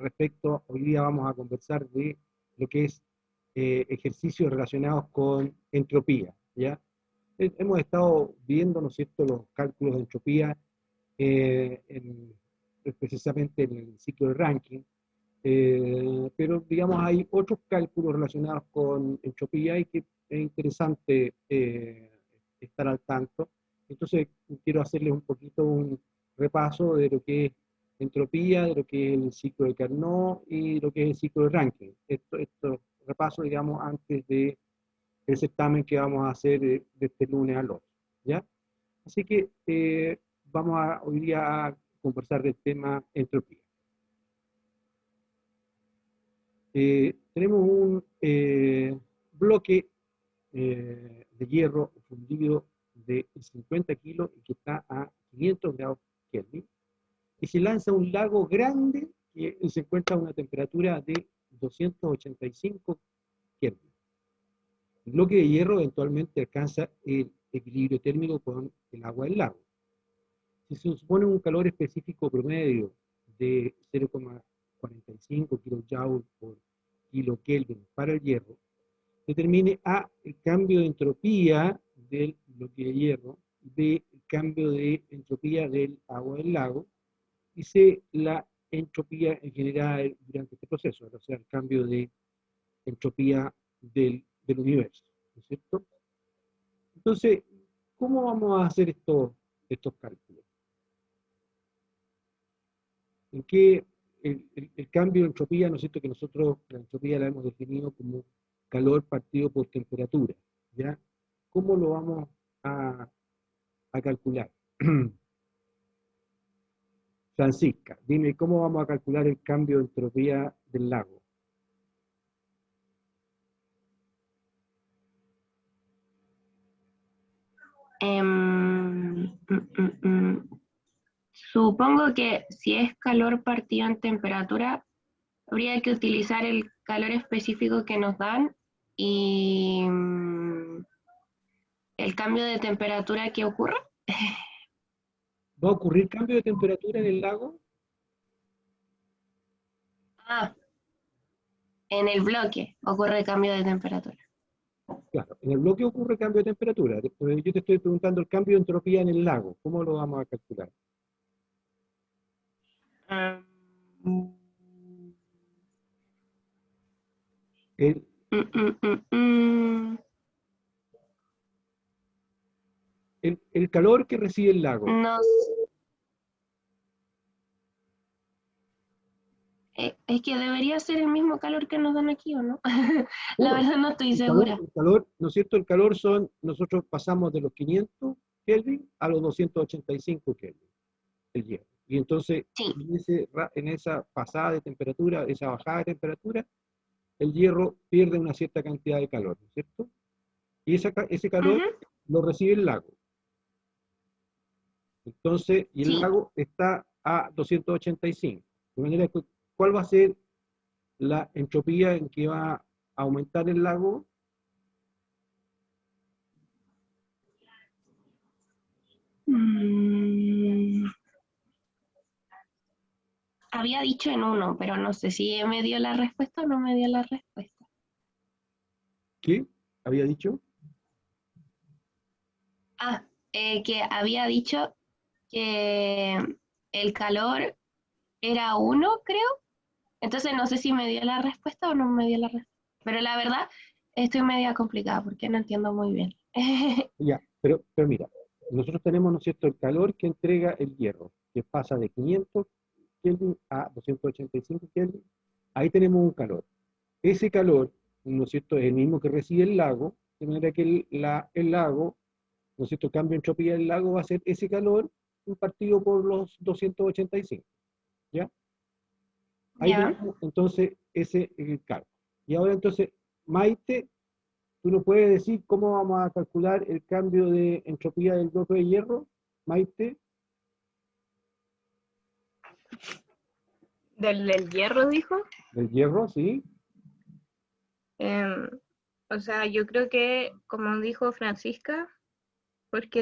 respecto, hoy día vamos a conversar de lo que es ejercicios relacionados con entropía, ¿ya? Hemos estado viendo, ¿no es cierto?, los cálculos de entropía precisamente en el ciclo de Rankine, pero digamos hay otros cálculos relacionados con entropía y que es interesante estar al tanto. Entonces quiero hacerles un poquito un repaso de lo que es entropía, de lo que es el ciclo de Carnot y lo que es el ciclo de Rankine. Esto repaso, digamos, antes de el certamen que vamos a hacer de este lunes al otro, ¿ya? Así que vamos hoy día a conversar del tema entropía. Tenemos un bloque de hierro fundido de 50 kilos y que está a 500 grados Kelvin, y se lanza a un lago grande que se encuentra a una temperatura de 285 Kelvin. El bloque de hierro eventualmente alcanza el equilibrio térmico con el agua del lago. Si se supone un calor específico promedio de 0,45 kJ por kilo Kelvin para el hierro, determine A, el cambio de entropía del bloque de hierro, B, el cambio de entropía del agua del lago, y C, la entropía en general durante este proceso, o sea, el cambio de entropía del universo, ¿no es cierto? Entonces, ¿cómo vamos a hacer estos cálculos? En que el cambio de entropía, ¿no es cierto?, que nosotros la entropía la hemos definido como calor partido por temperatura, ¿ya? ¿Cómo lo vamos a calcular? Francisca, dime, ¿cómo vamos a calcular el cambio de entropía del lago? Supongo que si es calor partido en temperatura, habría que utilizar el calor específico que nos dan y el cambio de temperatura que ocurre. ¿Va a ocurrir cambio de temperatura en el lago? Ah, en el bloque ocurre cambio de temperatura. Claro, en el bloque ocurre cambio de temperatura. Después yo te estoy preguntando el cambio de entropía en el lago. ¿Cómo lo vamos a calcular? Mm, El, mm, mm, mm, mm. el calor que recibe el lago. No, es que debería ser el mismo calor que nos dan aquí, ¿o no? La Bueno, verdad no estoy segura. ¿no es cierto? El calor nosotros pasamos de los 500 Kelvin a los 285 Kelvin, el hierro. Y entonces, Sí. en esa pasada de temperatura, esa bajada de temperatura, el hierro pierde una cierta cantidad de calor, ¿no es cierto? Y ese calor Ujú, lo recibe el lago. Entonces, y el sí. lago está a 285. De manera que, ¿cuál va a ser la entropía en que va a aumentar el lago? Mm, había dicho en uno, pero no sé si me dio la respuesta o no me dio la respuesta. ¿Qué había dicho? Ah, que había dicho que el calor era uno, creo. Entonces no sé si me dio la respuesta o no me dio la respuesta. Pero la verdad, estoy media complicada porque no entiendo muy bien. Ya, pero mira, nosotros tenemos, ¿no es cierto?, el calor que entrega el hierro, que pasa de 500 Kelvin a 285 Kelvin. Ahí tenemos un calor. Ese calor, ¿no es cierto?, es el mismo que recibe el lago, de manera que el lago, ¿no es cierto?, el cambio de entropía del lago va a ser ese calor partido por los 285, ¿ya? Ahí Ya. tenemos entonces ese cálculo. Y ahora entonces, Maite, ¿tú nos puedes decir cómo vamos a calcular el cambio de entropía del bloque de hierro, Maite? Del hierro, dijo. Del hierro, ¿sí? Em, o sea, yo creo que, como dijo Francisca, porque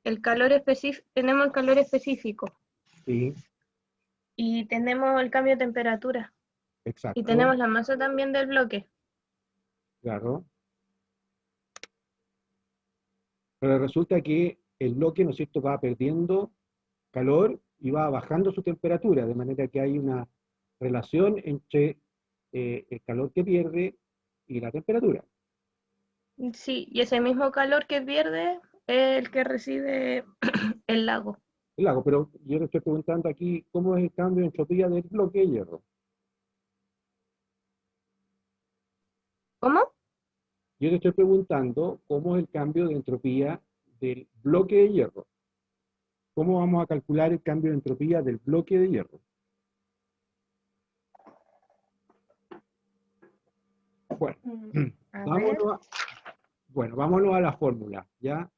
el calor específico, tenemos el calor específico. Sí. Y tenemos el cambio de temperatura. Y Exacto, tenemos la masa también del bloque. claro. Pero resulta que el bloque, ¿no es cierto?, va perdiendo calor y va bajando su temperatura, de manera que hay una relación entre el calor que pierde y la temperatura. Sí, y ese mismo calor que pierde es el que recibe el lago. El lago, pero yo le estoy preguntando aquí cómo es el cambio de entropía del bloque de hierro. ¿Cómo? Yo te estoy preguntando cómo es el cambio de entropía del bloque de hierro. ¿Cómo vamos a calcular el cambio de entropía del bloque de hierro? Bueno, A ver. vámonos vámonos a la fórmula, ¿ya?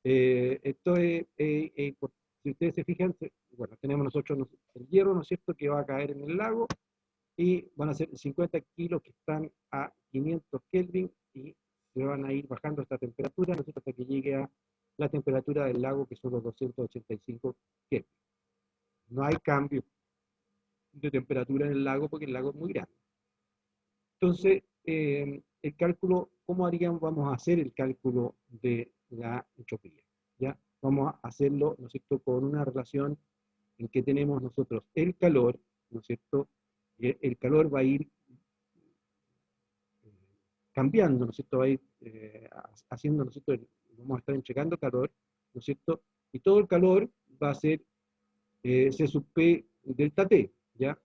Esto si ustedes se fijan, bueno, tenemos nosotros el hierro, ¿no es cierto?, que va a caer en el lago y van a ser 50 kilos que están a 500 Kelvin y se van a ir bajando esta temperatura, ¿no es cierto?, hasta que llegue a la temperatura del lago, que son los 285 Kelvin. No hay cambio de temperatura en el lago porque el lago es muy grande. Entonces, el cálculo, ¿cómo haríamos? Vamos a hacer el cálculo de la entropía, ¿ya? Vamos a hacerlo, ¿no es cierto?, con una relación en que tenemos nosotros el calor, ¿no es cierto? El calor va a ir cambiando, ¿no es cierto? Va a ir haciendo, ¿no es cierto? Vamos a estar entregando calor, ¿no es cierto? Y todo el calor va a ser C sub P delta T, ¿ya?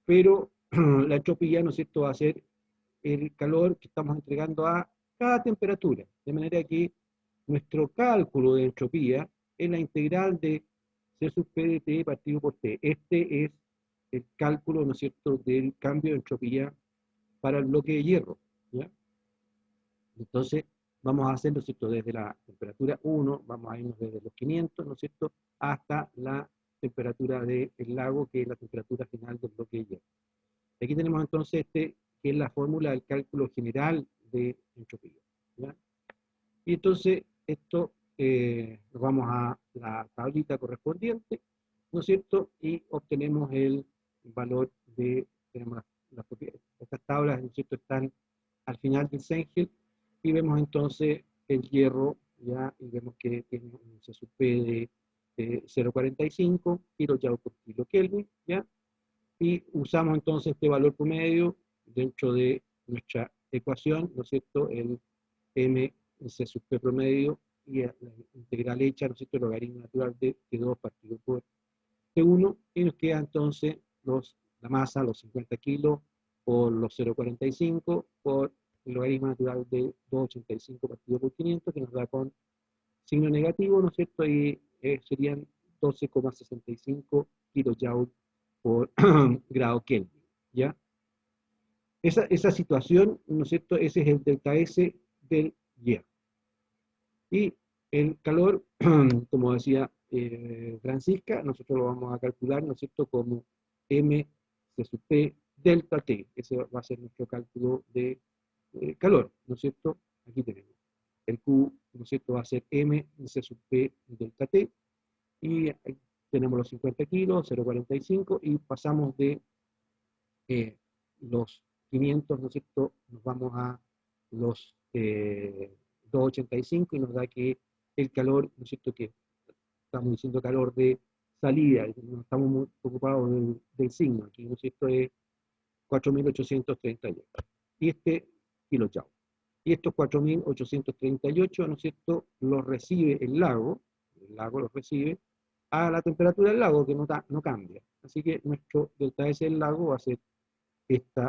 Pero la entropía, ¿no es cierto?, va a ser el calor que estamos entregando a cada temperatura, de manera que nuestro cálculo de entropía es la integral de C sub P de T partido por T. Este es el cálculo, ¿no es cierto?, del cambio de entropía para el bloque de hierro, ¿ya? Entonces, vamos a hacerlo, ¿no es cierto?, desde la temperatura 1, vamos a irnos desde los 500, ¿no es cierto?, hasta la temperatura del lago, que es la temperatura final del bloque de hierro. Aquí tenemos entonces que es la fórmula del cálculo general de entropía, ¿ya? Y entonces, esto nos vamos a la tablita correspondiente, ¿no es cierto? Y obtenemos el valor de, tenemos las propiedades. Estas tablas, ¿no es cierto?, están al final del Sengel, y vemos entonces el hierro, ¿ya? Y vemos que tiene un C sub P de 0,45 kJ por kilo Kelvin, ¿ya? Y usamos entonces este valor promedio dentro de nuestra ecuación, ¿no es cierto?, el m C sub P promedio y la integral hecha, ¿no es cierto?, el logaritmo natural de T2 partido por T1, y nos queda entonces la masa, los 50 kilos, por los 0,45, por el logaritmo natural de 285 partido por 500, que nos da con signo negativo, ¿no es cierto?, y serían 12,65 kilojoules por grado Kelvin, ¿ya? Esa situación, ¿no es cierto?, ese es el delta S del hierro. Y el calor, como decía Francisca, nosotros lo vamos a calcular, ¿no es cierto?, como M C sub P delta T. Ese va a ser nuestro cálculo de calor, ¿no es cierto? Aquí tenemos. El Q, ¿no es cierto?, va a ser M C sub P delta T. Y ahí tenemos los 50 kilos, 0,45, y pasamos de los 500, ¿no es cierto?, nos vamos a los 285 y nos da que el calor, ¿no es cierto?, que estamos diciendo calor de salida, no estamos muy preocupados del signo, aquí, ¿no es cierto?, es 4.838. Y este kilojoule. Y estos 4.838, ¿no es cierto?, los recibe el lago los recibe a la temperatura del lago, que no cambia. Así que nuestro delta S del lago va a ser este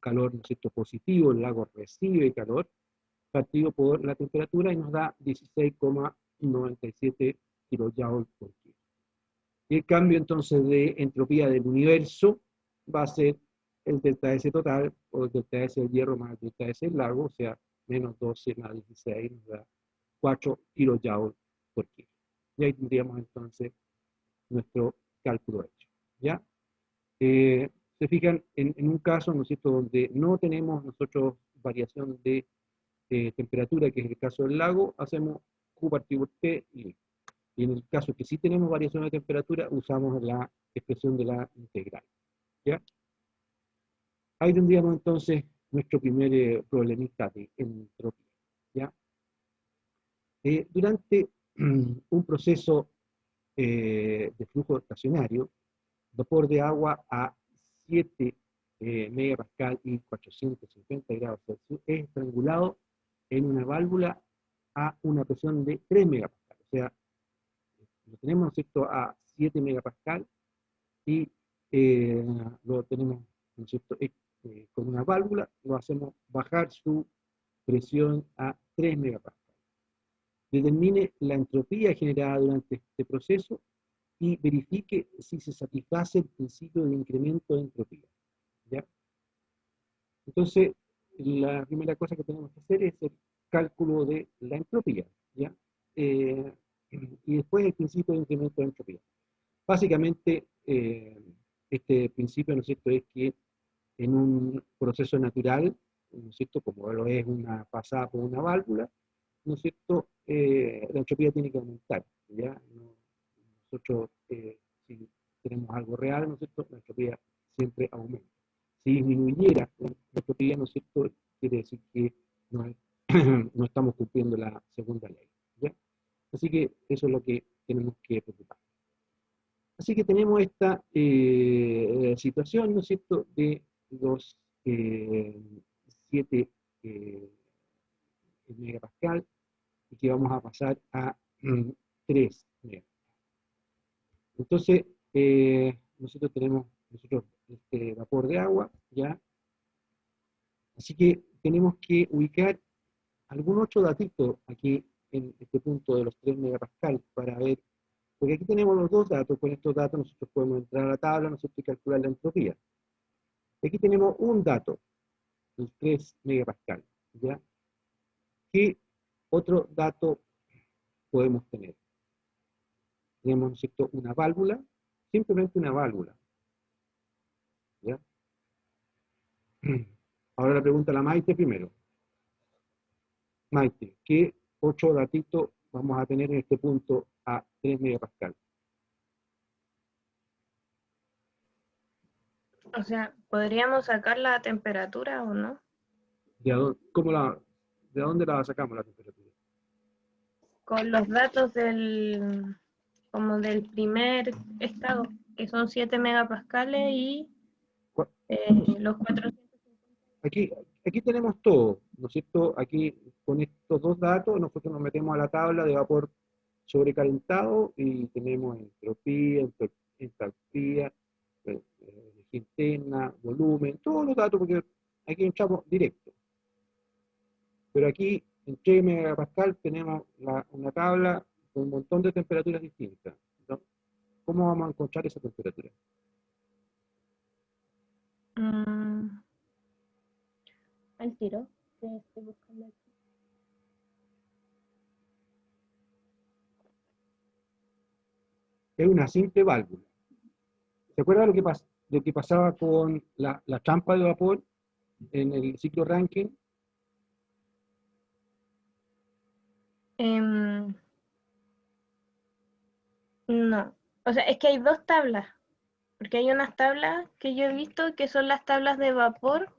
calor, ¿no es cierto?, positivo, el lago recibe calor, partido por la temperatura, y nos da 16,97 kilojoules por kilo. Y el cambio entonces de entropía del universo va a ser el delta S total, o el delta S del hierro más el delta S del lago, o sea, menos 12 más 16 nos da 4 kilojoules por kilo. Y ahí tendríamos entonces nuestro cálculo hecho, ¿ya? Se fijan en un caso, ¿no es cierto?, donde no tenemos nosotros variación de temperatura, que es el caso del lago, hacemos Q partido por T y listo. Y en el caso que sí tenemos variación de temperatura, usamos la expresión de la integral. ¿Ya? Ahí tendríamos entonces nuestro primer problemita de entropía. ¿Ya? Durante un proceso de flujo estacionario, vapor de agua a 7 megapascal y 450 grados Celsius es estrangulado en una válvula a una presión de 3 megapascal. O sea, lo tenemos, ¿no es cierto?, a 7 megapascal y lo tenemos, ¿no es cierto?, con una válvula, lo hacemos bajar su presión a 3 megapascal. Determine la entropía generada durante este proceso y verifique si se satisface el principio de incremento de entropía. ¿Ya? Entonces, la primera cosa que tenemos que hacer es el cálculo de la entropía. ¿Ya? Y después el principio de incremento de entropía. Básicamente, este principio, ¿no es cierto?, es que en un proceso natural, ¿no es cierto?, como lo es una pasada por una válvula, ¿no es cierto?, la entropía tiene que aumentar. ¿Ya? Nosotros, si tenemos algo real, ¿no es cierto?, la entropía siempre aumenta. Si disminuyera la entropía, ¿no es cierto?, quiere decir que no, no estamos cumpliendo la segunda ley. ¿Ya? Así que eso es lo que tenemos que preocupar. Así que tenemos esta situación, ¿no es cierto?, de los 7 megapascal y que vamos a pasar a 3 megapascal. Entonces, nosotros tenemos este vapor de agua, ¿ya? Así que tenemos que ubicar algún otro datito aquí en este punto de los 3 megapascal para ver, porque aquí tenemos los dos datos, con estos datos nosotros podemos entrar a la tabla, nosotros y calcular la entropía. Aquí tenemos un dato, el 3 megapascal, ¿ya? ¿Qué otro dato podemos tener? Tenemos, ¿no es cierto?, una válvula, simplemente una válvula, ¿ya? Ahora la pregunta a la Maite primero. Maite, ¿qué 8 datitos vamos a tener en este punto a 3 megapascal? O sea, ¿podríamos sacar la temperatura o no? ¿De dónde la sacamos la temperatura? Con los datos como del primer estado, que son 7 megapascales y los 400. Aquí tenemos todo, ¿no es cierto? Aquí con estos dos datos nosotros nos metemos a la tabla de vapor sobrecalentado y tenemos entropía, entalpía, energía interna, volumen, todos los datos, porque aquí entramos directo. Pero aquí en 3 megapascal tenemos una tabla con un montón de temperaturas distintas, ¿no? ¿Cómo vamos a encontrar esa temperatura? Al tiro, que estoy buscando aquí. Es una simple válvula. ¿Se acuerda lo que pasaba con la trampa de vapor en el ciclo Rankine? No, o sea, es que hay dos tablas, porque hay unas tablas que yo he visto que son las tablas de vapor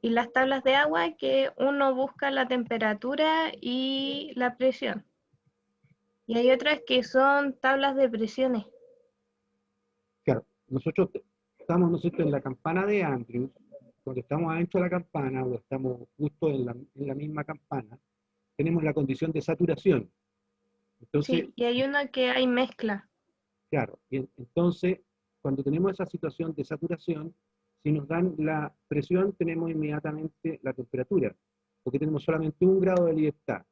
y las tablas de agua que uno busca la temperatura y la presión. Y hay otras que son tablas de presiones. Claro, nosotros estamos, ¿no es cierto?, en la campana de Andrews, cuando estamos adentro de la campana o estamos justo en la misma campana, tenemos la condición de saturación. Entonces, Sí, y hay una que hay mezcla. claro, entonces, cuando tenemos esa situación de saturación, si nos dan la presión, tenemos inmediatamente la temperatura, porque tenemos solamente 1 grado de libertad.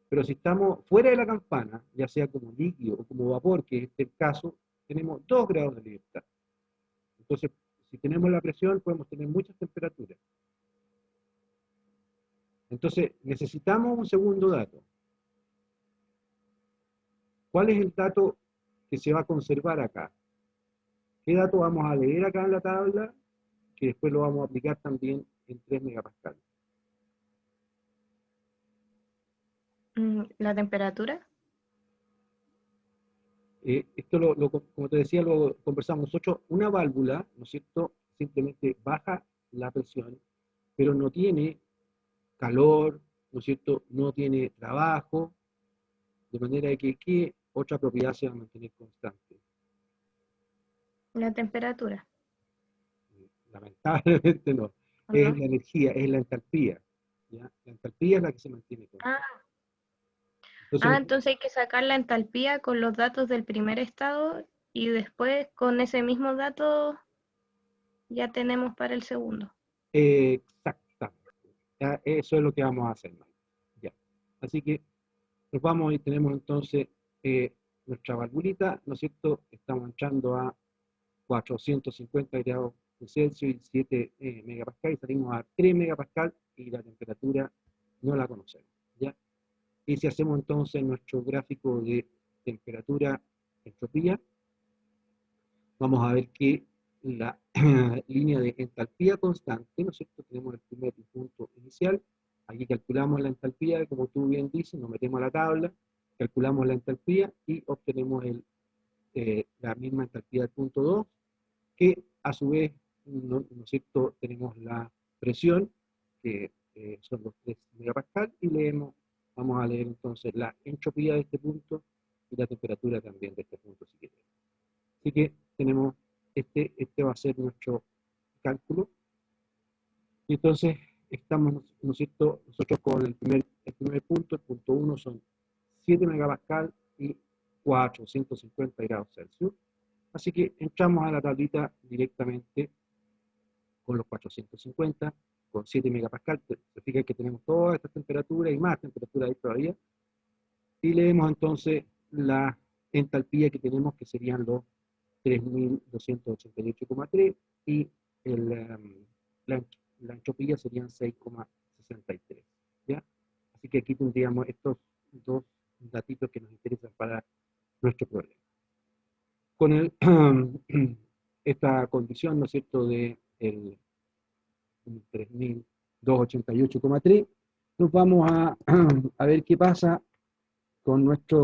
Pero si estamos fuera de la campana, ya sea como líquido o como vapor, que es el caso, tenemos 2 grados de libertad. Entonces, si tenemos la presión, podemos tener muchas temperaturas. Entonces, necesitamos un segundo dato. ¿Cuál es el dato que se va a conservar acá? ¿Qué dato vamos a leer acá en la tabla? Que después lo vamos a aplicar también en 3 megapascal. ¿La temperatura? Esto, como te decía, lo conversamos nosotros, una válvula, ¿no es cierto?, simplemente baja la presión, pero no tiene calor, ¿no es cierto?, no tiene trabajo, de manera de que ¿qué otra propiedad se va a mantener constante? La temperatura, Lamentablemente no, ¿o es no? la energía, es la entalpía, ¿ya? La entalpía es la que se mantiene constante. Ah, Entonces, entonces hay que sacar la entalpía con los datos del primer estado y después con ese mismo dato ya tenemos para el segundo. exactamente, ya, eso es lo que vamos a hacer, Mike. Ya. Así que nos vamos y tenemos entonces nuestra valvulita, ¿no es cierto? Estamos entrando a 450 grados de Celsius y 7 megapascal, y salimos a 3 megapascal y la temperatura no la conocemos, ¿ya? Y si hacemos entonces nuestro gráfico de temperatura entropía, vamos a ver que la línea de entalpía constante, ¿no es cierto? Tenemos el primer punto inicial, aquí calculamos la entalpía, como tú bien dices, nos metemos a la tabla, calculamos la entalpía y obtenemos la misma entalpía del punto 2, que a su vez, ¿no es cierto?, tenemos la presión, que son los 3 megapascal, y vamos a leer entonces la entropía de este punto y la temperatura también de este punto, si queremos. Así que tenemos, este va a ser nuestro cálculo, y entonces estamos, ¿no es cierto?, nosotros con el primer punto, el punto 1 son 7 megapascal y 450 grados Celsius. Así que entramos a la tablita directamente con los 450, con 7 megapascal. Se fijan que tenemos toda esta temperatura y más temperatura ahí todavía. Y leemos entonces la entalpía que tenemos, que serían los 3288,3, y la, la entropía serían 6,63. ¿Ya? Así que aquí tendríamos estos dos datitos que nos interesan para nuestro problema. Con esta condición, ¿no es cierto?, de el 3288,3, nos vamos a ver qué pasa con nuestra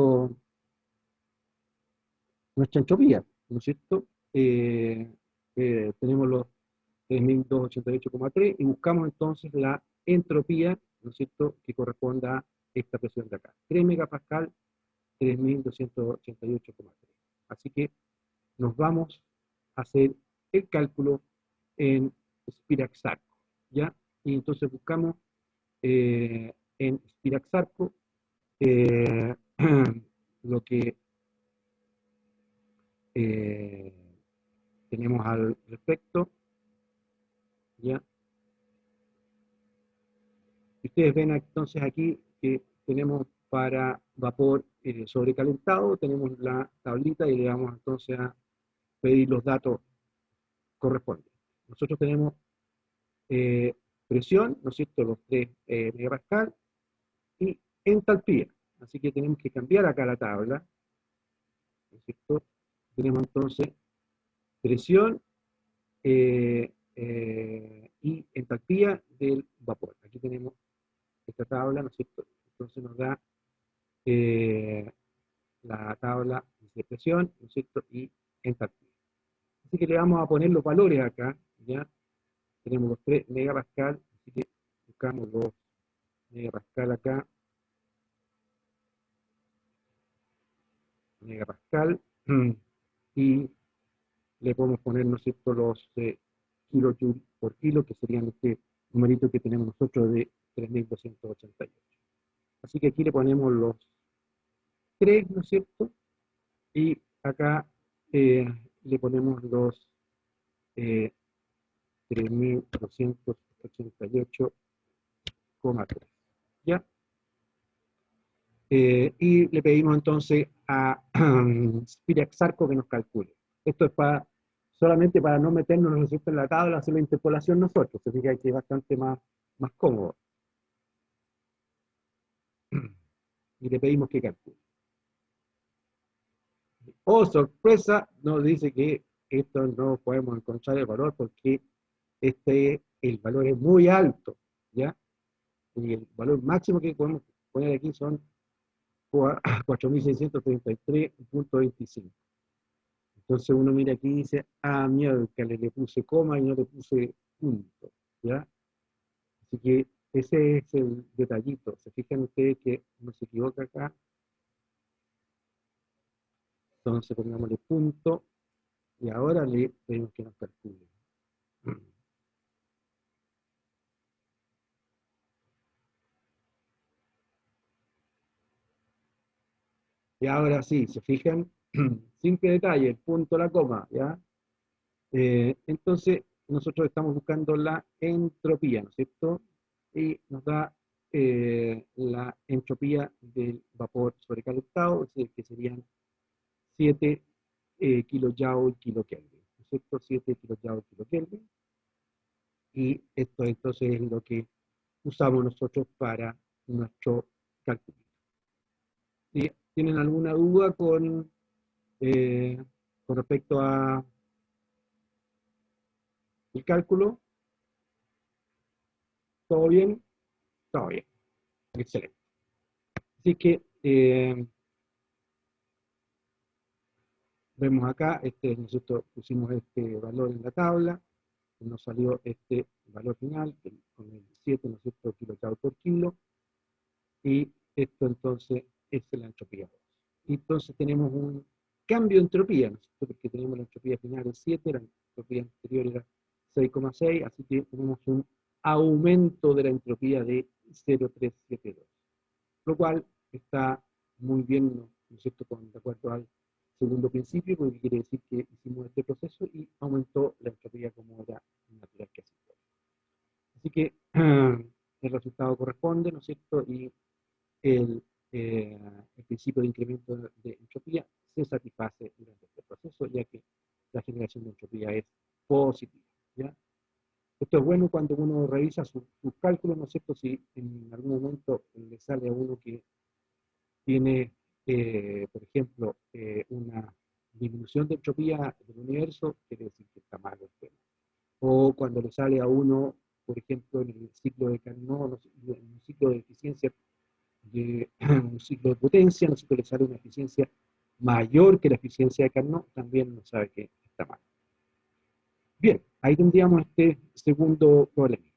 entropía, ¿no es cierto? Tenemos los 3288,3 y buscamos entonces la entropía, ¿no es cierto?, que corresponda a esta presión de acá. 3 megapascal, 3288,3. Así que nos vamos a hacer el cálculo en Spirax-Sarco, ¿ya? Y entonces buscamos en Spirax-Sarco lo que eh, tenemos al respecto, ¿ya? Y ustedes ven entonces aquí que tenemos para vapor sobrecalentado, tenemos la tablita y le vamos entonces a pedir los datos correspondientes. Nosotros tenemos presión, ¿no es cierto?, los 3 megapascal, y entalpía. Así que tenemos que cambiar acá la tabla, ¿no es cierto? Tenemos entonces presión y entalpía del vapor. Aquí tenemos esta tabla, ¿no es cierto? Entonces nos da la tabla de presión, ¿no es cierto?, y entalpía. Así que le vamos a poner los valores acá, ¿ya? Tenemos los 3 megapascal, así que buscamos los megapascal acá, megapascal, y le podemos poner, ¿no es cierto?, los kilojoules por kilo, que serían este numerito que tenemos nosotros de 3288. Así que aquí le ponemos los 3, ¿no es cierto?, y acá le ponemos los 3288,3, ¿ya? Y le pedimos entonces a Spirax-Sarco que nos calcule. Esto es solamente para no meternos, ¿no es cierto?, en la tabla, hacer la interpolación nosotros. Se fija que es bastante más cómodo. Y le pedimos que calcule. Oh, sorpresa, nos dice que esto no podemos encontrar el valor porque el valor es muy alto, ¿ya? Y el valor máximo que podemos poner aquí son 4.633.25. Entonces uno mira aquí y dice, ah, mierda, le puse coma y no le puse punto, ¿ya? Así que ese es el detallito. Se fijan ustedes que no se equivoca acá. Entonces pongámosle punto y ahora le pedimos que nos calcule. Y ahora sí, se fijan, simple detalle, el punto, la coma, ¿ya? Entonces, nosotros estamos buscando la entropía, ¿no es cierto? Y nos da la entropía del vapor sobrecalentado, es decir, que serían 7 kilojoule kilokelvin, ¿no es cierto? 7 kilojoule kilokelvin. Y esto entonces es lo que usamos nosotros para nuestro cálculo. ¿Sí? ¿Tienen alguna duda con respecto a el cálculo? ¿Todo bien? Todo bien. Excelente. Así que vemos acá, nosotros pusimos este valor en la tabla, nos salió este valor final, con el 7, ¿no es cierto?, kilojoule por kilo, y esto entonces es la entropía 2. Y entonces tenemos un cambio de entropía, ¿no es cierto?, porque tenemos la entropía final de 7, la entropía anterior era 6,6, así que tenemos un aumento de la entropía de 0,372, lo cual está muy bien, ¿no es cierto?, de acuerdo al segundo principio, porque quiere decir que hicimos este proceso y aumentó la entropía como era natural que así fuera. Así que el resultado corresponde, ¿no es cierto?, y el principio de incremento de entropía se satisface durante este proceso, ya que la generación de entropía es positiva, ¿ya? Esto es bueno cuando uno revisa sus cálculos, ¿no es cierto?, si en algún momento le sale a uno que tiene, por ejemplo, una disminución de entropía del universo, quiere decir que está mal el tema. O cuando le sale a uno, por ejemplo, en el ciclo de Carnot, en un ciclo de eficiencia, un ciclo de potencia, no sé, que le sale una eficiencia mayor que la eficiencia de Carnot, también no sabe que está mal. Bien, ahí tendríamos este segundo problema.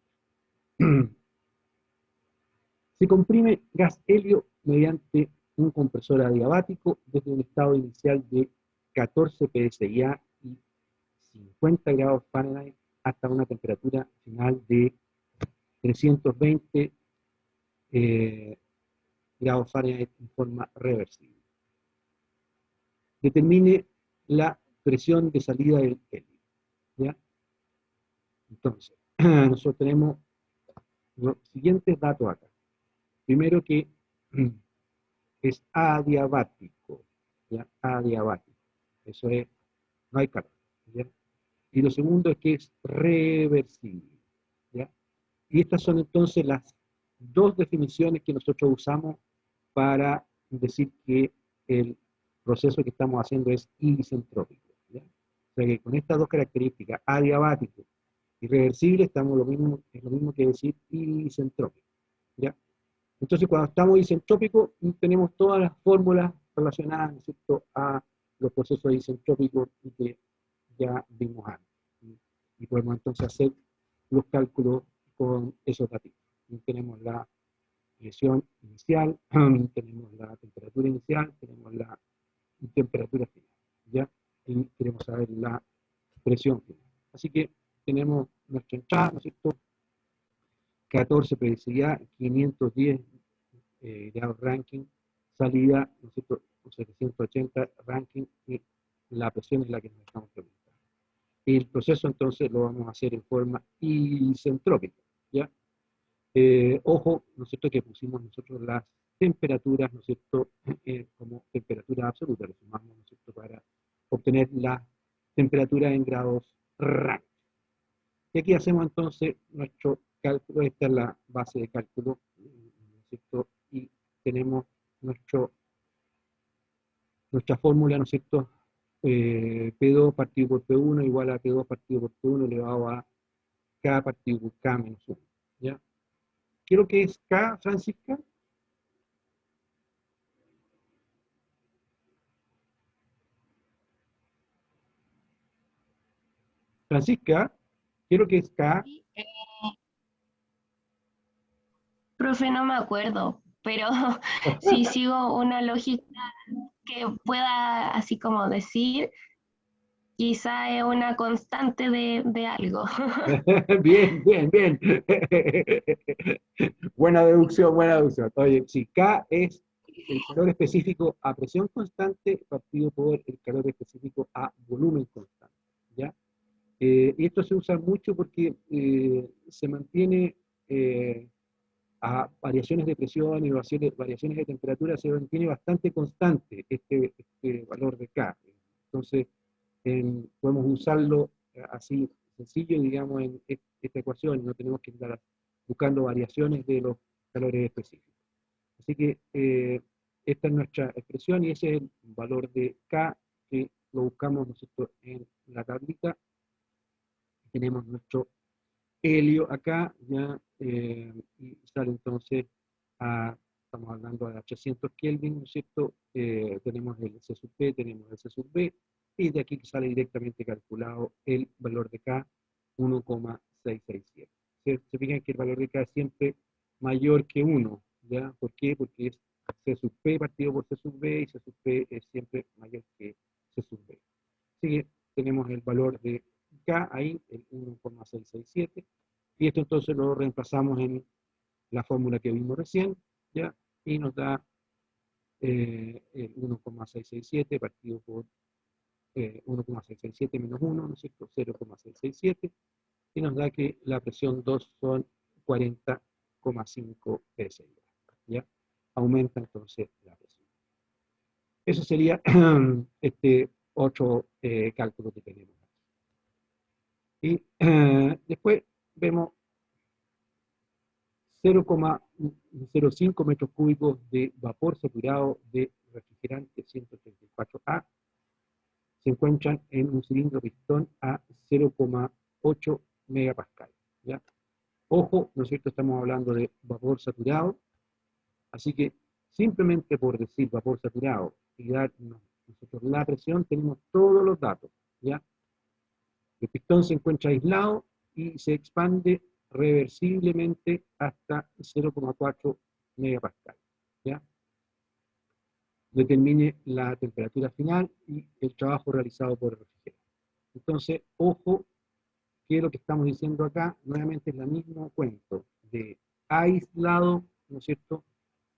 Se comprime gas helio mediante un compresor adiabático desde un estado inicial de 14 psi y 50 grados Fahrenheit hasta una temperatura final de 320 grados Fahrenheit en forma reversible. Determine la presión de salida del helio, ¿ya? Entonces, nosotros tenemos los siguientes datos acá. Primero que es adiabático, ¿ya? Adiabático. Eso es, no hay calor, ¿ya? Y lo segundo es que es reversible, ¿ya? Y estas son entonces las dos definiciones que nosotros usamos para decir que el proceso que estamos haciendo es isentrópico, ¿ya? O sea que con estas dos características, adiabático y reversible, estamos es lo mismo que decir isentrópico, ¿ya? Entonces, cuando estamos isentrópicos, tenemos todas las fórmulas relacionadas, ¿no es cierto?, a los procesos isentrópicos que ya vimos antes. Y podemos entonces hacer los cálculos con esos datos. Tenemos la presión inicial, tenemos la temperatura inicial, tenemos la temperatura final, ¿ya? Y queremos saber la presión final. Así que tenemos nuestra entrada, ¿no es cierto?, 14 PSI, 510 grados ranking, salida, ¿no es cierto?, 780 ranking, y la presión es la que nos estamos preguntando. El proceso entonces lo vamos a hacer en forma isentrópica, ¿ya? Ojo, ¿no es cierto?, que pusimos nosotros las temperaturas, ¿no es cierto?, como temperatura absoluta, lo sumamos, ¿no es cierto?, para obtener la temperatura en grados ranking. Y aquí hacemos entonces nuestro cálculo, esta es la base de cálculo, ¿no es cierto?, y tenemos nuestra fórmula, ¿no es cierto?, P2 partido por P1 igual a P2 partido por P1 elevado a K partido por K menos 1, ¿ya? ¿Qué es lo que es K, Francisca? Francisca, quiero que es K. Sí, profe, no me acuerdo, pero si sigo una lógica que pueda así como decir, quizá es una constante de algo. Bien, bien, bien. Buena deducción, buena deducción. Oye, si K es el calor específico a presión constante partido por el calor específico a volumen constante, ¿ya? Y esto se usa mucho porque se mantiene a variaciones de presión y variaciones de temperatura, se mantiene bastante constante este valor de K. Entonces, podemos usarlo así sencillo, digamos, en esta ecuación, no tenemos que estar buscando variaciones de los calores específicos. Así que esta es nuestra expresión y ese es el valor de K que lo buscamos nosotros en la tablita. Tenemos nuestro helio acá, ya, y sale entonces estamos hablando de 800 Kelvin, ¿no es cierto? Tenemos el C sub P, tenemos el C sub B, y de aquí sale directamente calculado el valor de K, 1,667. Se fijan que el valor de K es siempre mayor que 1, ¿ya? ¿Por qué? Porque es C sub P partido por C sub B, y C sub P es siempre mayor que C sub B. Así que tenemos el valor de K ahí, el 1,667, y esto entonces lo reemplazamos en la fórmula que vimos recién, ¿ya? Y nos da el 1,667 partido por 1,667 menos 1, ¿no es cierto? 0,667, y nos da que la presión 2 son 40,5 PSI, ¿ya? Aumenta entonces la presión. Eso sería este otro cálculo que tenemos. Y después vemos 0,05 metros cúbicos de vapor saturado de refrigerante 134A se encuentran en un cilindro pistón a 0,8 megapascal, ¿ya? Ojo, ¿no es cierto? Estamos hablando de vapor saturado, así que simplemente por decir vapor saturado y dar nosotros la presión, tenemos todos los datos, ¿ya? El pistón se encuentra aislado y se expande reversiblemente hasta 0,4 megapascal, ¿ya? Determine la temperatura final y el trabajo realizado por el refrigerante. Entonces, ojo, que lo que estamos diciendo acá nuevamente es el mismo cuento de aislado, ¿no es cierto?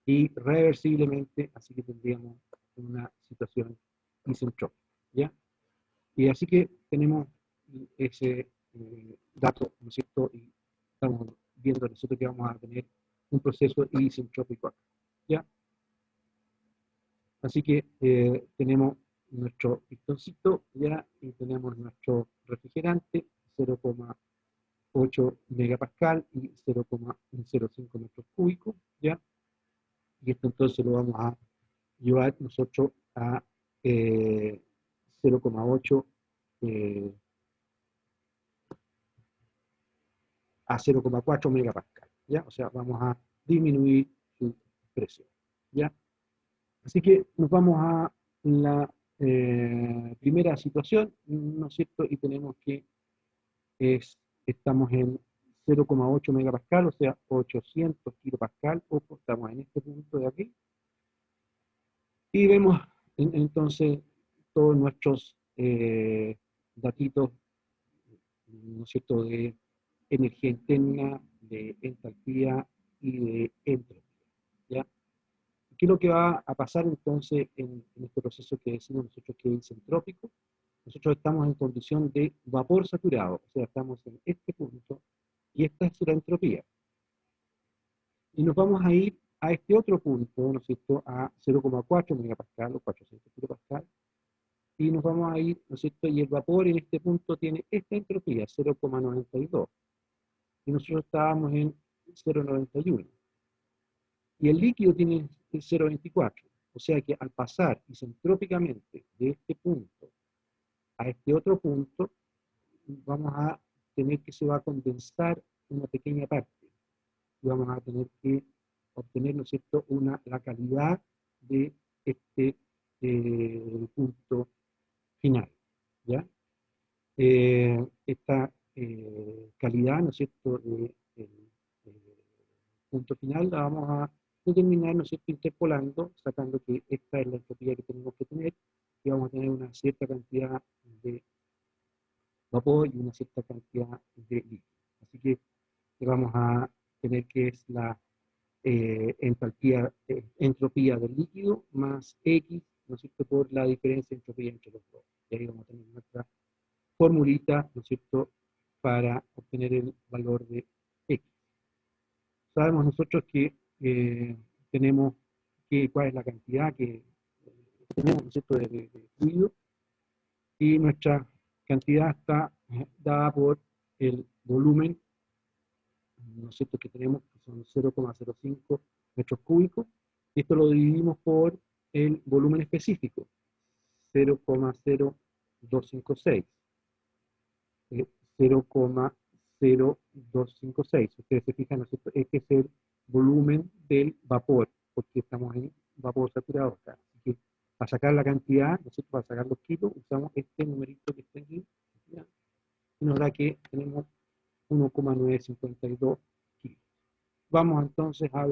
Y reversiblemente, así que tendríamos una situación isentrópica, ¿ya? Y así que tenemos ese dato, ¿no es cierto? Y estamos viendo nosotros que vamos a tener un proceso isentrópico acá, ¿ya? Así que tenemos nuestro pistoncito, ¿ya? Y tenemos nuestro refrigerante, 0,8 megapascal y 0,05 metros cúbicos, ¿ya? Y esto entonces lo vamos a llevar nosotros a 0,8 eh, a 0,4 megapascal, ¿ya? O sea, vamos a disminuir su presión, ¿ya? Así que nos vamos a la primera situación, ¿no es cierto? Y tenemos que estamos en 0,8 megapascal, o sea, 800 kilopascal, o estamos en este punto de aquí, y vemos entonces todos nuestros datitos, ¿no es cierto?, de energía interna, de entalpía y de entropía, ¿ya? ¿Qué es lo que va a pasar entonces en este proceso que decimos nosotros que es isentrópico? Nosotros estamos en condición de vapor saturado, o sea, estamos en este punto, y esta es la entropía. Y nos vamos a ir a este otro punto, ¿no es cierto?, a 0,4 megapascal o 400 kilopascal, y nos vamos a ir, ¿no es cierto?, y el vapor en este punto tiene esta entropía, 0,92, y nosotros estábamos en 0,91. Y el líquido tiene 0,24. O sea que al pasar isentrópicamente de este punto a este otro punto, vamos a tener que se va a condensar una pequeña parte. Y vamos a tener que obtener, ¿no es cierto?, la calidad de este punto final, ¿ya? esta calidad, ¿no es cierto?, punto final la vamos a determinar, ¿no es cierto?, interpolando, sacando que esta es la entropía que tenemos que tener, y vamos a tener una cierta cantidad de vapor y una cierta cantidad de líquido. Así que vamos a tener que es la entropía del líquido más X, ¿no es cierto?, por la diferencia de entropía entre los dos. Y ahí vamos a tener nuestra formulita, ¿no es cierto?, para obtener el valor de X. Sabemos nosotros que tenemos cuál es la cantidad que tenemos, ¿no es cierto?, de fluido, y nuestra cantidad está dada por el volumen, ¿no es cierto?, que tenemos, que son 0,05 metros cúbicos. Esto lo dividimos por el volumen específico, 0,0256. 0,0256. Ustedes se fijan, ¿no es cierto?, este es el volumen del vapor, porque estamos en vapor saturado acá. Así que para sacar la cantidad, ¿no es cierto?, para sacar los kilos, usamos este numerito que está aquí, ¿ya? Y nos da que tenemos 1,952 kilos. Vamos entonces a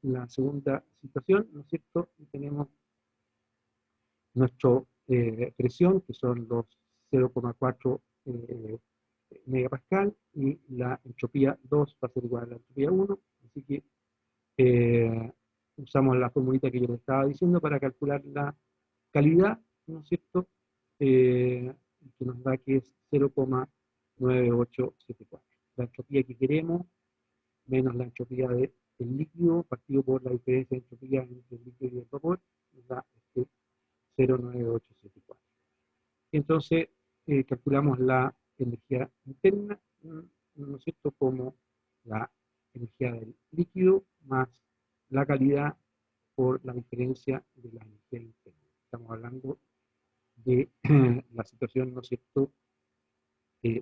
la segunda situación, ¿no es cierto? Y tenemos nuestra presión, que son los 0,4 megapascal, y la entropía 2 va a ser igual a la entropía 1, así que usamos la formulita que yo les estaba diciendo para calcular la calidad, ¿no es cierto?, que nos da que es 0,9874. La entropía que queremos, menos la entropía del líquido, partido por la diferencia de entropía entre el líquido y el vapor, nos da 0,9874. Entonces, calculamos la energía interna, ¿no es cierto?, como la energía del líquido más la calidad por la diferencia de la energía interna. Estamos hablando de la situación, ¿no es cierto?,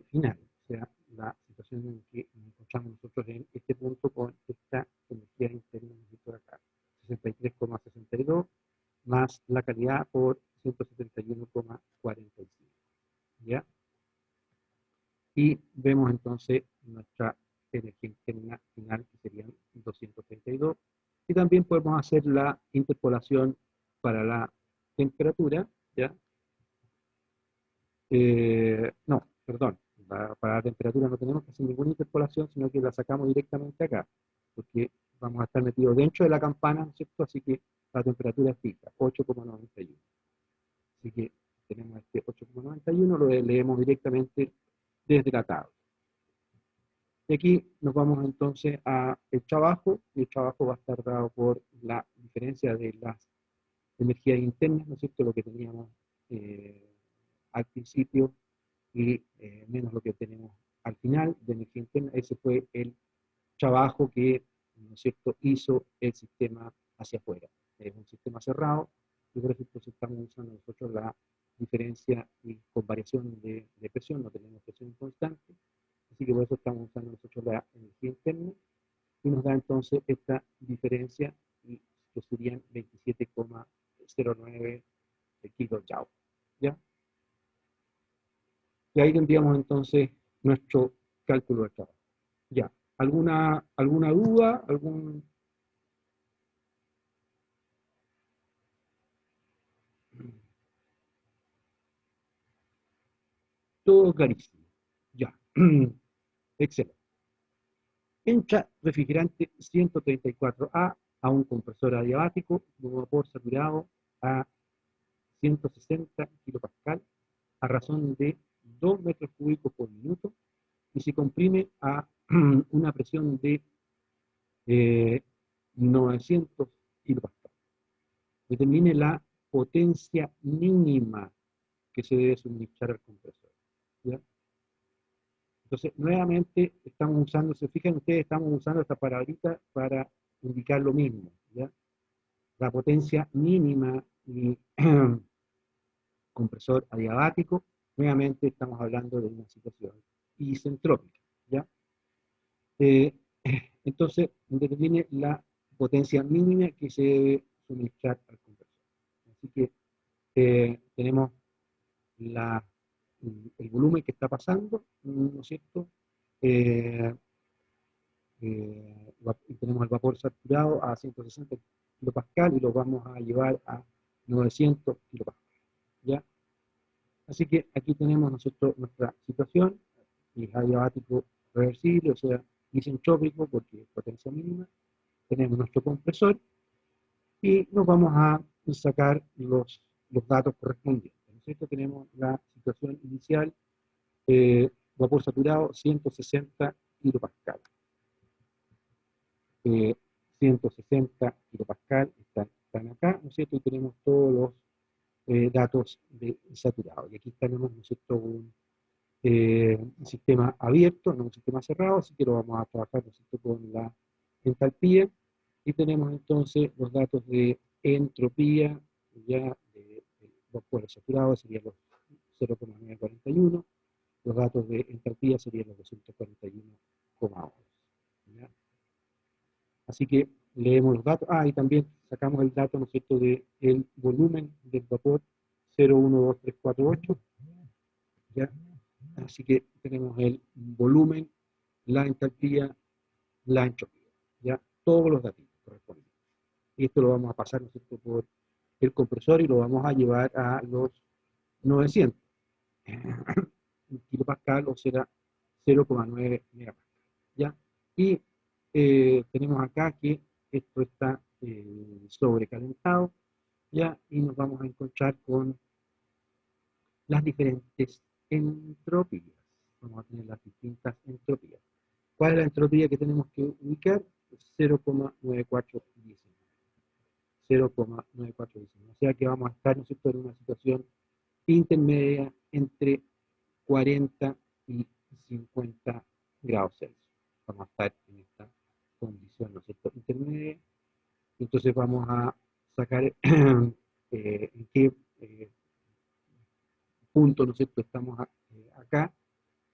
final, o sea, la situación en que nos encontramos nosotros en este punto con esta energía interna, ¿no es cierto?, de acá, 63,62, más la calidad por 171,45. ¿Ya? Y vemos entonces nuestra energía interna final, que serían 232. Y también podemos hacer la interpolación para la temperatura, ¿ya? No, perdón, para la temperatura no tenemos que hacer ninguna interpolación, sino que la sacamos directamente acá, porque vamos a estar metidos dentro de la campana, ¿no es cierto? Así que la temperatura es fija, 8,91. Así que tenemos este 8,91, lo leemos directamente desde la tabla. Y aquí nos vamos entonces a el trabajo, y el trabajo va a estar dado por la diferencia de las energías internas, ¿no es cierto?, lo que teníamos al principio y menos lo que tenemos al final de energía interna. Ese fue el trabajo que, ¿no es cierto?, hizo el sistema hacia afuera. Es un sistema cerrado, y por eso estamos usando nosotros la diferencia y con variación de presión, no tenemos presión constante, así que por eso estamos usando nosotros la energía interna, y nos da entonces esta diferencia, y que serían 27,09 kilojoule, ¿ya? Y ahí tendríamos entonces nuestro cálculo de trabajo. Ya, ¿alguna duda? Todo clarísimo. Ya. Excelente. Entra refrigerante 134A a un compresor adiabático de vapor saturado a 160 kilopascal a razón de 2 metros cúbicos por minuto, y se comprime a una presión de 900 kilopascal. Determine la potencia mínima que se debe suministrar al compresor, ¿ya? Entonces, nuevamente estamos usando, se fijan ustedes, estamos usando esta palabrita para indicar lo mismo, ¿ya? La potencia mínima y compresor adiabático, nuevamente estamos hablando de una situación isentrópica, ¿ya? Entonces, determine la potencia mínima que se debe suministrar al compresor. Así que tenemos el volumen que está pasando, ¿no es cierto? Y tenemos el vapor saturado a 160 kilopascal y lo vamos a llevar a 900 kilopascal, ¿ya? Así que aquí tenemos nosotros nuestra situación, y es adiabático reversible, o sea, isentrópico porque es potencia mínima. Tenemos nuestro compresor y nos vamos a sacar los datos correspondientes, ¿no es cierto? Tenemos la situación inicial, vapor saturado 160 kilopascal. 160 kilopascal están acá, ¿no es cierto? Y tenemos todos los datos de saturado. Y aquí tenemos, ¿no es cierto?, un sistema abierto, no un sistema cerrado, así que lo vamos a trabajar, ¿no es cierto?, con la entalpía. Y tenemos entonces los datos de entropía, ya de vapor saturado serían los 0,941, los datos de entalpía serían los 241,8. Así que leemos los datos. Y también sacamos el dato, ¿no es cierto?, del volumen del vapor 012348. ¿Ya? Así que tenemos el volumen, la entalpía, la entropía. ¿Ya? Todos los datos correspondientes. Y esto lo vamos a pasar, ¿no es cierto?, por el compresor y lo vamos a llevar a los 900 kilopascal, o será 0,9 megapascal. ¿Ya? Y tenemos acá que esto está sobrecalentado, ¿ya? Y nos vamos a encontrar con las diferentes entropías. Vamos a tener las distintas entropías. ¿Cuál es la entropía que tenemos que ubicar? 0,9419. 0,9419. O sea que vamos a estar, ¿no es cierto?, en una situación intermedia entre 40 y 50 grados Celsius. Vamos a estar en esta condición, ¿no es cierto?, intermedia. Entonces vamos a sacar en qué punto, ¿no es cierto?, estamos acá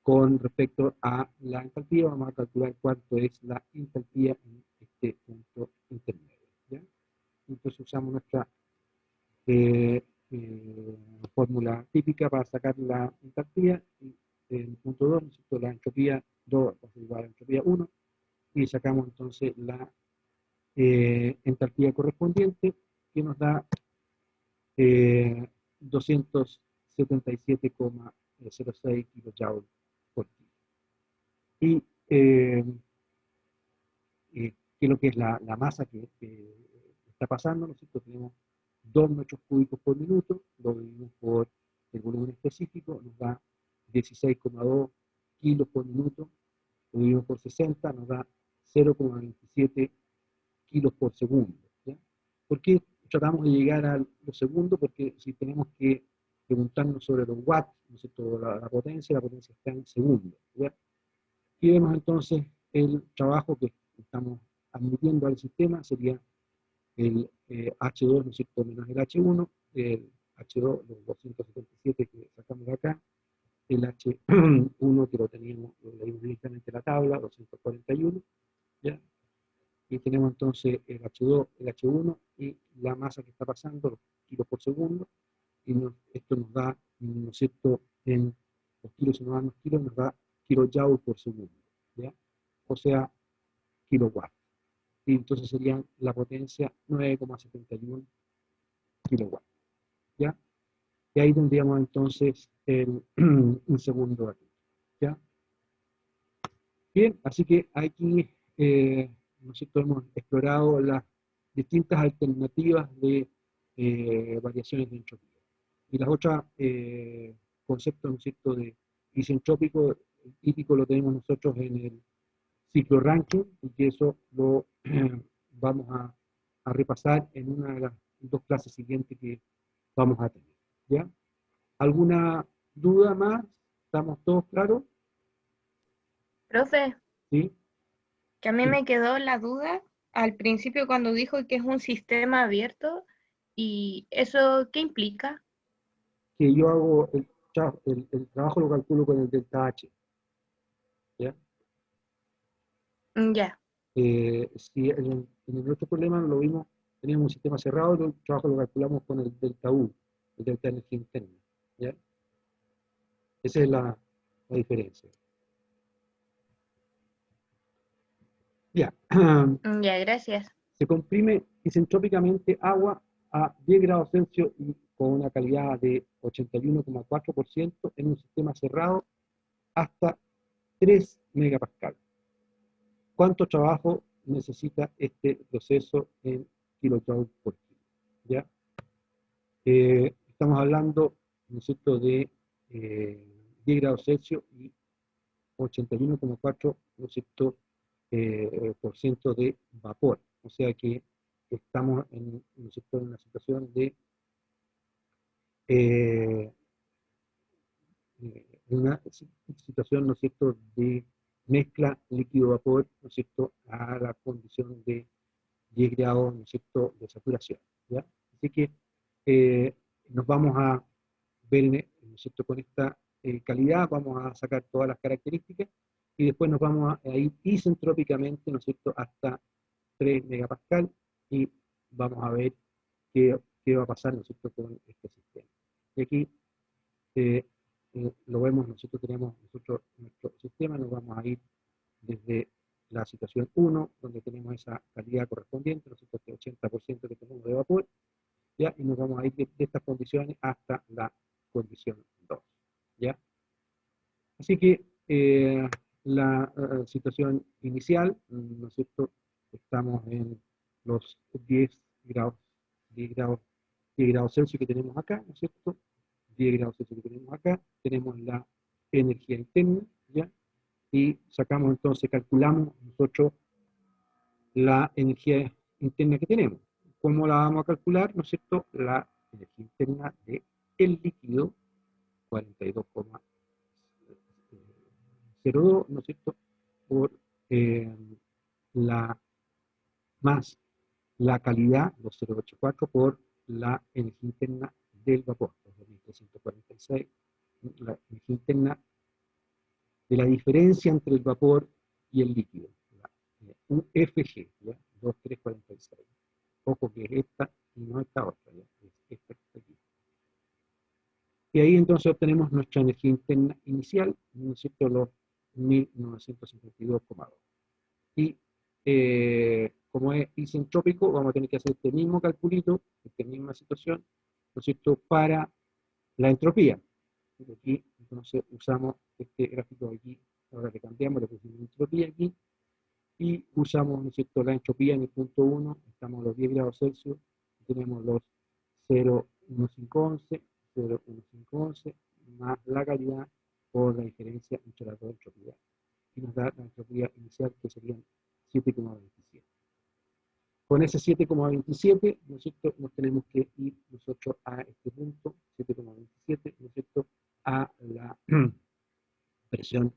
con respecto a la entalpía. Vamos a calcular cuánto es la entalpía en este punto intermedio, ¿ya? Entonces usamos nuestra fórmula típica para sacar la entalpía, y en punto 2, ¿no es cierto?, la entropía 2 va a ser igual a la entropía 1, y sacamos entonces la entalpía correspondiente, que nos da 277,06 kilojoules por kilo. Y qué es lo que es la masa que está pasando, ¿no es cierto? Tenemos 2 metros cúbicos por minuto, lo dividimos por el volumen específico, nos da 16,2 kilos por minuto, lo dividimos por 60, nos da 0,27 kilos por segundo, ¿ya? ¿Por qué tratamos de llegar a los segundos? Porque si tenemos que preguntarnos sobre los watts, ¿no es cierto?, la potencia está en segundos, ¿ya? Y vemos entonces el trabajo que estamos admitiendo al sistema sería el H2, ¿no es cierto?, menos el H1, el H2, los 277 que sacamos de acá, el H1 que lo teníamos, lo leímos directamente en la tabla, 241, ¿ya? Y tenemos entonces el H2, el H1 y la masa que está pasando, los kilos por segundo, y esto nos da, ¿no es cierto?, en los kilos, si nos dan los kilos, nos da kilojoules por segundo, ¿ya? O sea, kilowatts. Y entonces serían la potencia 9,71 kilowatts, ¿ya? Y ahí tendríamos entonces un segundo aquí, ¿ya? Bien, así que aquí nosotros hemos explorado las distintas alternativas de variaciones de entropía. Y las otras conceptos, ¿no es cierto?, de isentrópico, típico lo tenemos nosotros en el ciclo Rankine, y que eso lo vamos a repasar en una de las 2 clases siguientes que vamos a tener, ¿ya? ¿Alguna duda más? ¿Estamos todos claros? Profe, ¿Sí? que a mí Sí. me quedó la duda al principio cuando dijo que es un sistema abierto, ¿y eso qué implica? Que yo hago el trabajo lo calculo con el delta H, ¿ya? Ya, Si en el otro problema lo vimos, teníamos un sistema cerrado, el trabajo lo calculamos con el delta U, el delta energía interna, ¿ya? Esa es la diferencia. Ya. Ya, gracias. Se comprime isentrópicamente agua a 10 grados Celsius y con una calidad de 81,4% en un sistema cerrado hasta 3 megapascal. ¿Cuánto trabajo necesita este proceso en kilojoules por kilo? ¿Ya? Estamos hablando, ¿no es cierto?, de 10 grados Celsius y 81,4%, ¿no es cierto?, por ciento de vapor. O sea que estamos en, ¿no es cierto?, en una situación de una situación, ¿no es cierto?, de mezcla líquido-vapor, ¿no es cierto?, a la condición de 10 grados, ¿no es cierto?, de saturación, ¿ya? Así que nos vamos a ver, ¿no es cierto?, con esta calidad, vamos a sacar todas las características y después nos vamos a ir isentrópicamente, ¿no es cierto?, hasta 3 megapascal y vamos a ver qué va a pasar, ¿no es cierto?, con este sistema. Y aquí lo vemos, nosotros tenemos nuestro sistema, nos vamos a ir desde la situación 1, donde tenemos esa calidad correspondiente, nosotros este 80% que tenemos de vapor, ¿ya? Y nos vamos a ir de estas condiciones hasta la condición 2, ¿ya? Así que la situación inicial, ¿no es cierto?, estamos en los 10 grados, 10 grados, 10 grados Celsius que tenemos acá, ¿no es cierto?, 10 grados Celsius que tenemos acá, tenemos la energía interna, ¿ya? Y sacamos entonces, calculamos nosotros la energía interna que tenemos. ¿Cómo la vamos a calcular? ¿No es cierto? La energía interna del líquido, 42,02, ¿no es cierto?, por la más la calidad, los 0,84, por la energía interna del vapor, los 2346, la energía interna de la diferencia entre el vapor y el líquido, la UFG, ¿ya? 2346. Ojo que es esta y no esta otra, ¿ya? Es esta que está aquí. Y ahí entonces obtenemos nuestra energía interna inicial, ¿no es cierto?, los 1952,2. Y como es isentrópico, vamos a tener que hacer este mismo calculito, esta misma situación, ¿no es cierto?, para la entropía. Y aquí entonces usamos este gráfico aquí, ahora le cambiamos, le pusimos entropía aquí, y usamos, ¿no es cierto?, la entropía en el punto 1, estamos a los 10 grados Celsius, tenemos los 0,1511, 0,1511, más la calidad por la diferencia entre las dos entropías. Y nos da la entropía inicial, que serían 7,27. Con ese 7,27, ¿no es cierto?, nos tenemos que ir nosotros a este punto, 7,27, ¿no es cierto?, a la presión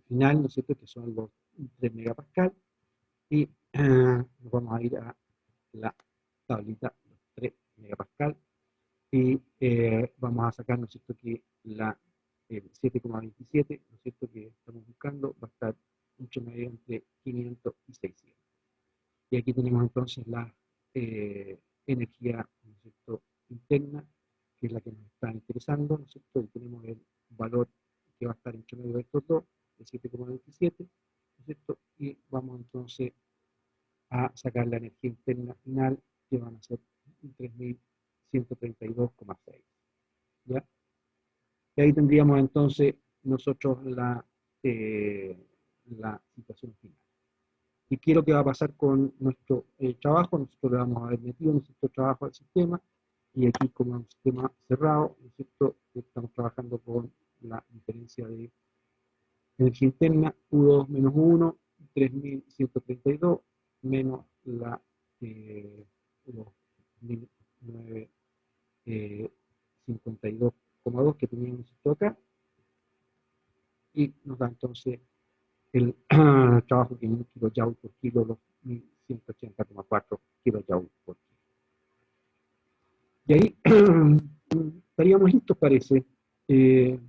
final, ¿no es cierto?, que son los 3 megapascal, y nos vamos a ir a la tablita, los 3 megapascal, y vamos a sacar, ¿no es cierto?, que la 7,27, ¿no es cierto?, que estamos buscando, va a estar mucho medio entre 500 y 600. Y aquí tenemos entonces la energía, ¿no es cierto?, interna, que es la que nos está interesando, ¿no es cierto?, y tenemos el valor que va a estar entre medio de estos dos, de 7,27, ¿no es cierto?, y vamos entonces a sacar la energía interna final, que van a ser 3132,6, ¿ya? Y ahí tendríamos entonces nosotros la situación final. ¿Y qué es lo que va a pasar con nuestro trabajo? Nosotros le vamos a haber metido nuestro trabajo al sistema, y aquí, como es un sistema cerrado, ¿no es cierto?, estamos trabajando con la diferencia de energía interna, U2 menos U1, 3132, menos la, los 1952,2 que teníamos acá, y nos da entonces el trabajo que es 1 kilojoule por kilo, los 1180,4 kilojoules por kilo. Y ahí estaríamos listos, parece. Sí,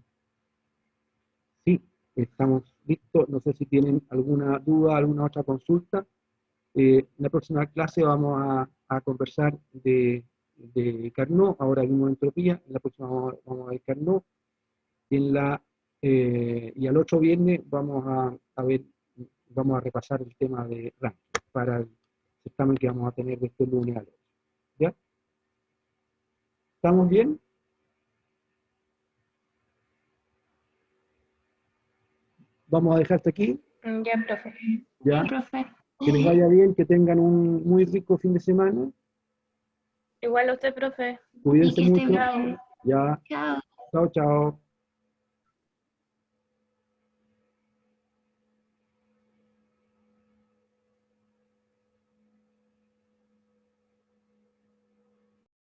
estamos listos. No sé si tienen alguna duda, alguna otra consulta. En la próxima clase vamos a conversar de Carnot. Ahora vimos entropía, en la próxima vamos a ver Carnot. y al otro viernes vamos a ver, vamos a repasar el tema de ranking para el certamen que vamos a tener de este lunes al otro. ¿Ya? ¿Estamos bien? Vamos a dejarte aquí. Ya, profe. ¿Ya? Sí, profe. Que les vaya bien, que tengan un muy rico fin de semana. Igual a usted, profe. Y Cuídense que esté mucho. bien. Ya. Chao. Chao, chao.